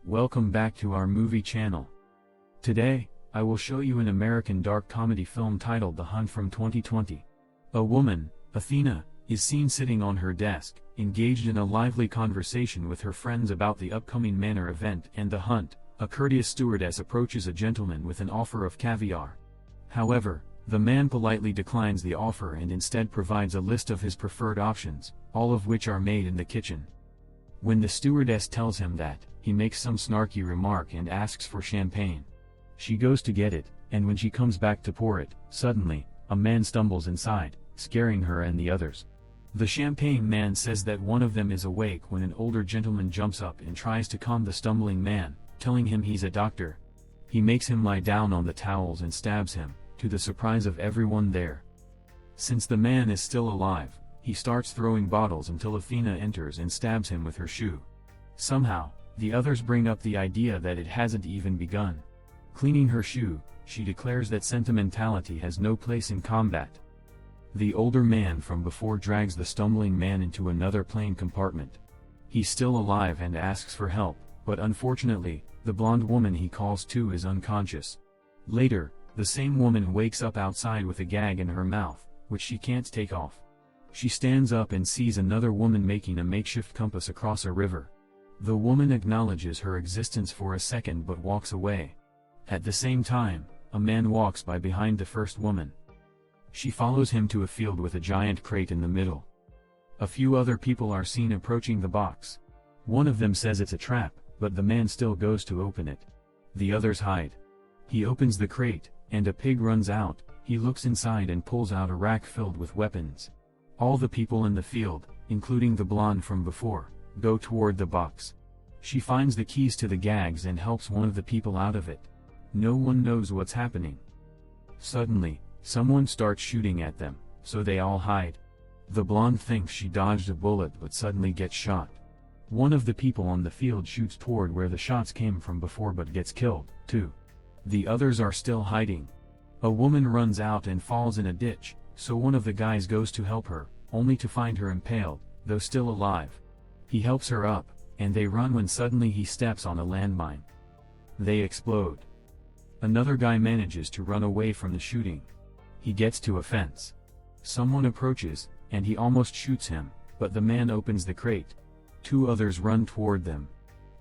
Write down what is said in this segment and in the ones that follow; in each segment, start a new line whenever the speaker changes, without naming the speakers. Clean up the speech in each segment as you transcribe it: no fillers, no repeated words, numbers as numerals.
Welcome back to our movie channel. Today, I will show you an American dark comedy film titled The Hunt from 2020. A woman, Athena, is seen sitting on her desk, engaged in a lively conversation with her friends about the upcoming manor event and the hunt. A courteous stewardess approaches a gentleman with an offer of caviar. However, the man politely declines the offer and instead provides a list of his preferred options, all of which are made in the kitchen. When the stewardess tells him that, he makes some snarky remark and asks for champagne. She goes to get it, and when she comes back to pour it, suddenly, a man stumbles inside, scaring her and the others. The champagne man says that one of them is awake when an older gentleman jumps up and tries to calm the stumbling man, telling him he's a doctor. He makes him lie down on the towels and stabs him, to the surprise of everyone there. Since the man is still alive, he starts throwing bottles until Athena enters and stabs him with her shoe. Somehow, the others bring up the idea that it hasn't even begun. Cleaning her shoe, she declares that sentimentality has no place in combat. The older man from before drags the stumbling man into another plane compartment. He's still alive and asks for help, but unfortunately, the blonde woman he calls to is unconscious. Later, the same woman wakes up outside with a gag in her mouth, which she can't take off. She stands up and sees another woman making a makeshift compass across a river. The woman acknowledges her existence for a second but walks away. At the same time, a man walks by behind the first woman. She follows him to a field with a giant crate in the middle. A few other people are seen approaching the box. One of them says it's a trap, but the man still goes to open it. The others hide. He opens the crate, and a pig runs out. He looks inside and pulls out a rack filled with weapons. All the people in the field, including the blonde from before, go toward the box. She finds the keys to the gags and helps one of the people out of it. No one knows what's happening. Suddenly, someone starts shooting at them, so they all hide. The blonde thinks she dodged a bullet but suddenly gets shot. One of the people on the field shoots toward where the shots came from before but gets killed, too. The others are still hiding. A woman runs out and falls in a ditch, so one of the guys goes to help her, only to find her impaled, though still alive. He helps her up, and they run when suddenly he steps on a landmine. They explode. Another guy manages to run away from the shooting. He gets to a fence. Someone approaches, and he almost shoots him, but the man opens the crate. Two others run toward them.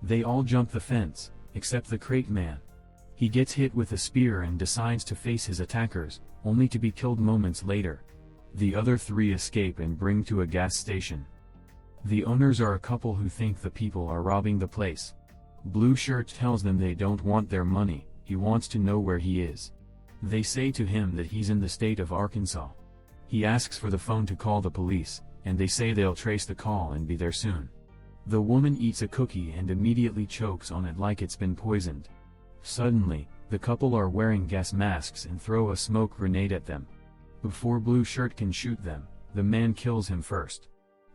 They all jump the fence, except the crate man. He gets hit with a spear and decides to face his attackers, only to be killed moments later. The other three escape and bring to a gas station. The owners are a couple who think the people are robbing the place. Blue Shirt tells them they don't want their money, he wants to know where he is. They say to him that he's in the state of Arkansas. He asks for the phone to call the police, and they say they'll trace the call and be there soon. The woman eats a cookie and immediately chokes on it like it's been poisoned. Suddenly, the couple are wearing gas masks and throw a smoke grenade at them. Before Blue Shirt can shoot them, the man kills him first.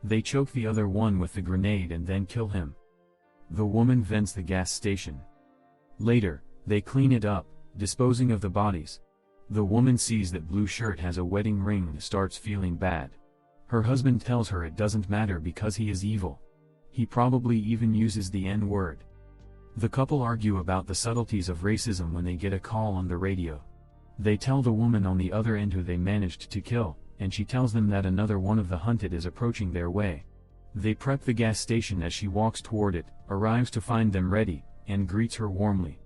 They choke the other one with the grenade and then kill him. The woman vents the gas station. Later, they clean it up, disposing of the bodies. The woman sees that Blue Shirt has a wedding ring and starts feeling bad. Her husband tells her it doesn't matter because he is evil. He probably even uses the N-word. The couple argue about the subtleties of racism when they get a call on the radio. They tell the woman on the other end who they managed to kill, and she tells them that another one of the hunted is approaching their way. They prep the gas station as she walks toward it, arrives to find them ready, and greets her warmly.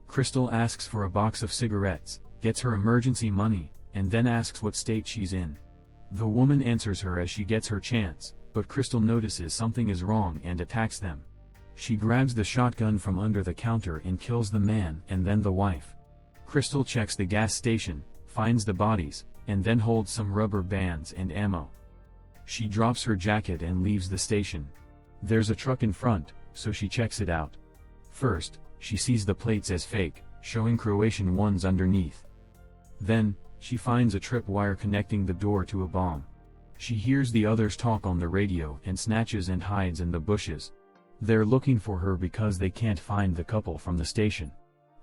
Crystal asks for a box of cigarettes, gets her emergency money, and then asks what state she's in. The woman answers her as she gets her chance, but Crystal notices something is wrong and attacks them. She grabs the shotgun from under the counter and kills the man and then the wife. Crystal checks the gas station, finds the bodies, and then holds some rubber bands and ammo. She drops her jacket and leaves the station. There's a truck in front, so she checks it out. First, she sees the plates as fake, showing Croatian ones underneath. Then, she finds a tripwire connecting the door to a bomb. She hears the others talk on the radio and snatches and hides in the bushes. They're looking for her because they can't find the couple from the station.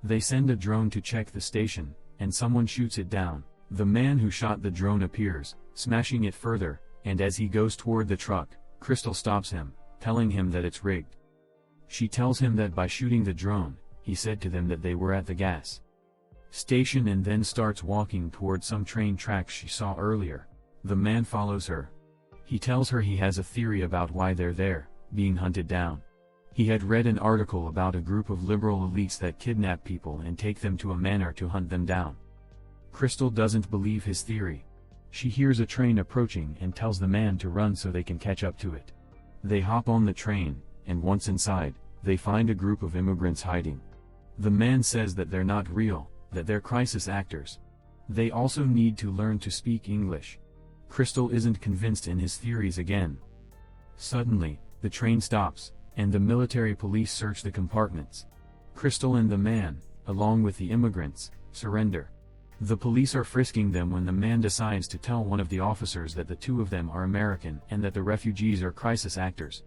They send a drone to check the station, and someone shoots it down. The man who shot the drone appears, smashing it further, and as he goes toward the truck, Crystal stops him, telling him that it's rigged. She tells him that by shooting the drone, he said to them that they were at the gas station, and then starts walking toward some train tracks she saw earlier. The man follows her. He tells her he has a theory about why they're there, being hunted down. He had read an article about a group of liberal elites that kidnap people and take them to a manor to hunt them down. Crystal doesn't believe his theory. She hears a train approaching and tells the man to run so they can catch up to it. They hop on the train, and once inside, they find a group of immigrants hiding. The man says that they're not real, that they're crisis actors. They also need to learn to speak English. Crystal isn't convinced in his theories again. Suddenly, the train stops, and the military police search the compartments. Crystal and the man, along with the immigrants, surrender. The police are frisking them when the man decides to tell one of the officers that the two of them are American and that the refugees are crisis actors.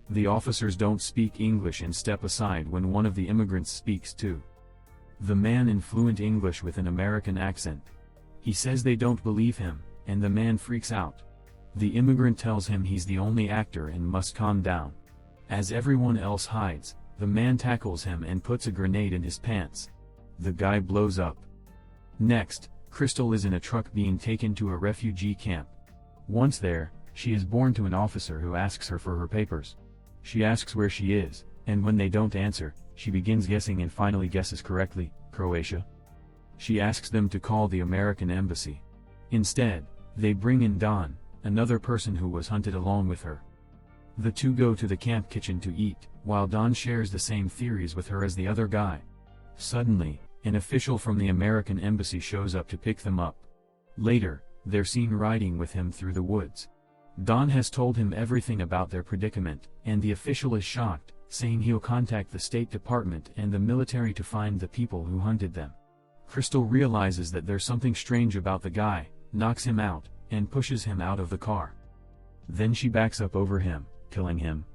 The officers don't speak English and step aside when one of the immigrants speaks too. The man in fluent English with an American accent. He says they don't believe him, and the man freaks out. The immigrant tells him he's the only actor and must calm down. As everyone else hides, the man tackles him and puts a grenade in his pants. The guy blows up. Next, Crystal is in a truck being taken to a refugee camp. Once there, she is borne to an officer who asks her for her papers. She asks where she is, and when they don't answer, she begins guessing and finally guesses correctly, Croatia. She asks them to call the American embassy. Instead, they bring in Don, another person who was hunted along with her. The two go to the camp kitchen to eat, while Don shares the same theories with her as the other guy. Suddenly, an official from the American embassy shows up to pick them up. Later, they're seen riding with him through the woods. Don has told him everything about their predicament, and the official is shocked, saying he'll contact the State Department and the military to find the people who hunted them. Crystal realizes that there's something strange about the guy, knocks him out, and pushes him out of the car. Then she backs up over him, killing him.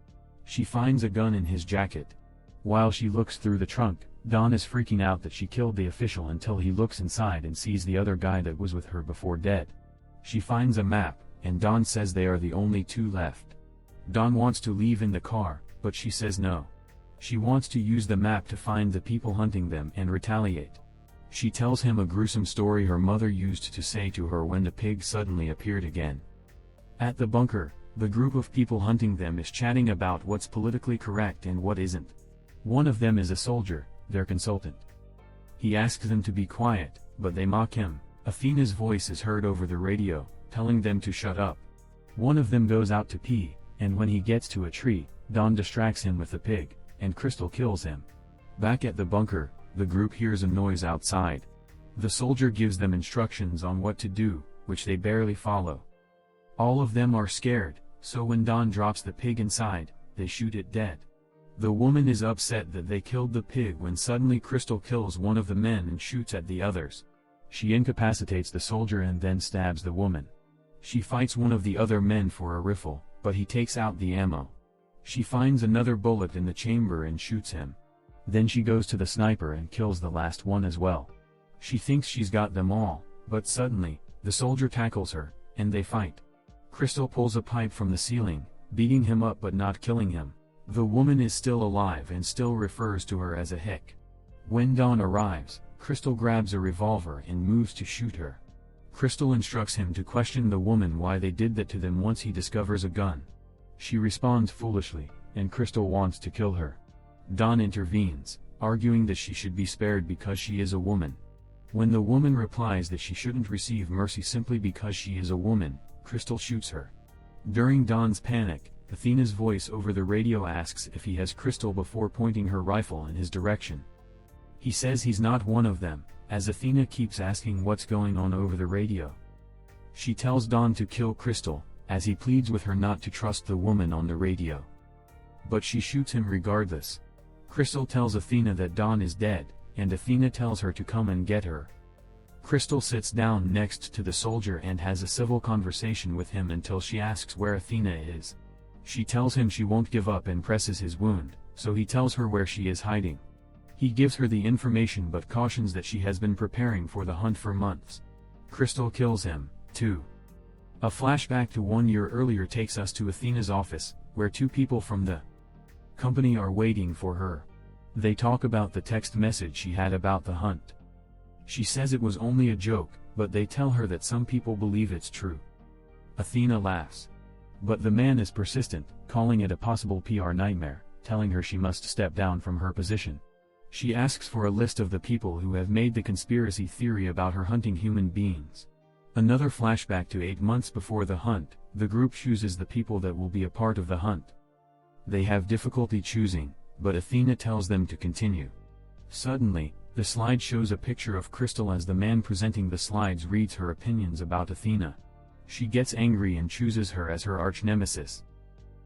She finds a gun in his jacket. While she looks through the trunk, Don is freaking out that she killed the official until he looks inside and sees the other guy that was with her before dead. She finds a map, and Don says they are the only two left. Don wants to leave in the car, but she says no. She wants to use the map to find the people hunting them and retaliate. She tells him a gruesome story her mother used to say to her when the pig suddenly appeared again. At the bunker, the group of people hunting them is chatting about what's politically correct and what isn't. One of them is a soldier, their consultant. He asks them to be quiet, but they mock him. Athena's voice is heard over the radio, telling them to shut up. One of them goes out to pee, and when he gets to a tree, Don distracts him with the pig, and Crystal kills him. Back at the bunker, the group hears a noise outside. The soldier gives them instructions on what to do, which they barely follow. All of them are scared, so when Don drops the pig inside, they shoot it dead. The woman is upset that they killed the pig when suddenly Crystal kills one of the men and shoots at the others. She incapacitates the soldier and then stabs the woman. She fights one of the other men for a rifle, but he takes out the ammo. She finds another bullet in the chamber and shoots him. Then she goes to the sniper and kills the last one as well. She thinks she's got them all, but suddenly, the soldier tackles her, and they fight. Crystal pulls a pipe from the ceiling, beating him up but not killing him. The woman is still alive and still refers to her as a hick. When Don arrives, Crystal grabs a revolver and moves to shoot her. Crystal instructs him to question the woman why they did that to them once he discovers a gun. She responds foolishly, and Crystal wants to kill her. Don intervenes, arguing that she should be spared because she is a woman. When the woman replies that she shouldn't receive mercy simply because she is a woman, Crystal shoots her. During Don's panic, Athena's voice over the radio asks if he has Crystal before pointing her rifle in his direction. He says he's not one of them, as Athena keeps asking what's going on over the radio. She tells Don to kill Crystal, as he pleads with her not to trust the woman on the radio. But she shoots him regardless. Crystal tells Athena that Don is dead, and Athena tells her to come and get her. Crystal sits down next to the soldier and has a civil conversation with him until she asks where Athena is. She tells him she won't give up and presses his wound, so he tells her where she is hiding. He gives her the information but cautions that she has been preparing for the hunt for months. Crystal kills him, too. A flashback to 1 year earlier takes us to Athena's office, where two people from the Company are waiting for her. They talk about the text message she had about the hunt. She says it was only a joke, but they tell her that some people believe it's true. Athena laughs. But the man is persistent, calling it a possible PR nightmare, telling her she must step down from her position. She asks for a list of the people who have made the conspiracy theory about her hunting human beings. Another flashback to 8 months before the hunt, the group chooses the people that will be a part of the hunt. They have difficulty choosing, but Athena tells them to continue. Suddenly, the slide shows a picture of Crystal as the man presenting the slides reads her opinions about Athena. She gets angry and chooses her as her arch-nemesis.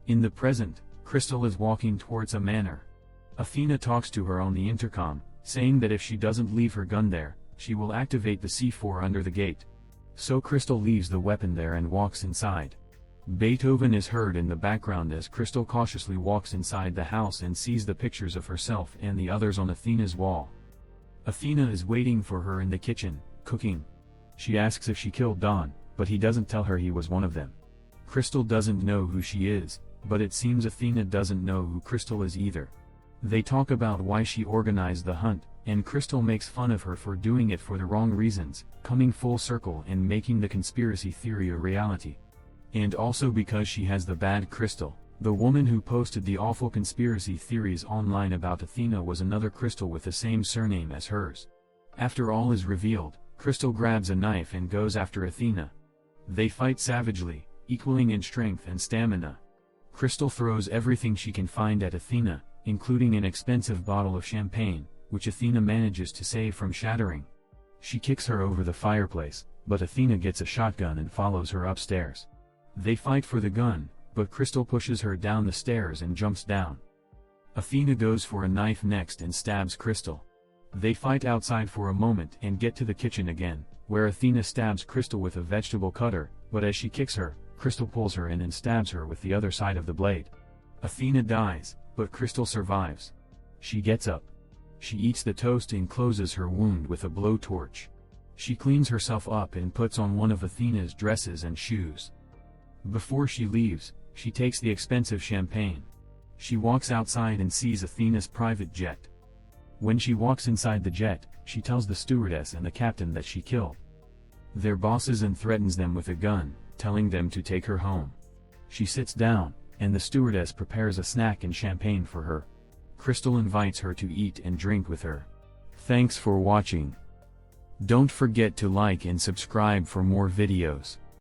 In the present, Crystal is walking towards a manor. Athena talks to her on the intercom, saying that if she doesn't leave her gun there, she will activate the C4 under the gate. So Crystal leaves the weapon there and walks inside. Beethoven is heard in the background as Crystal cautiously walks inside the house and sees the pictures of herself and the others on Athena's wall. Athena is waiting for her in the kitchen, cooking. She asks if she killed Don, but he doesn't tell her he was one of them. Crystal doesn't know who she is, but it seems Athena doesn't know who Crystal is either. They talk about why she organized the hunt, and Crystal makes fun of her for doing it for the wrong reasons, coming full circle and making the conspiracy theory a reality. And also because she has the bad Crystal. The woman who posted the awful conspiracy theories online about Athena was another Crystal with the same surname as hers. After all is revealed, Crystal grabs a knife and goes after Athena. They fight savagely, equaling in strength and stamina. Crystal throws everything she can find at Athena, including an expensive bottle of champagne, which Athena manages to save from shattering. She kicks her over the fireplace, but Athena gets a shotgun and follows her upstairs. They fight for the gun, but Crystal pushes her down the stairs and jumps down. Athena goes for a knife next and stabs Crystal. They fight outside for a moment and get to the kitchen again, where Athena stabs Crystal with a vegetable cutter, but as she kicks her, Crystal pulls her in and stabs her with the other side of the blade. Athena dies, but Crystal survives. She gets up. She eats the toast and closes her wound with a blowtorch. She cleans herself up and puts on one of Athena's dresses and shoes. Before she leaves, she takes the expensive champagne. She walks outside and sees Athena's private jet. When she walks inside the jet, she tells the stewardess and the captain that she killed their bosses and threatens them with a gun, telling them to take her home. She sits down, and the stewardess prepares a snack and champagne for her. Crystal invites her to eat and drink with her. Thanks for watching. Don't forget to like and subscribe for more videos.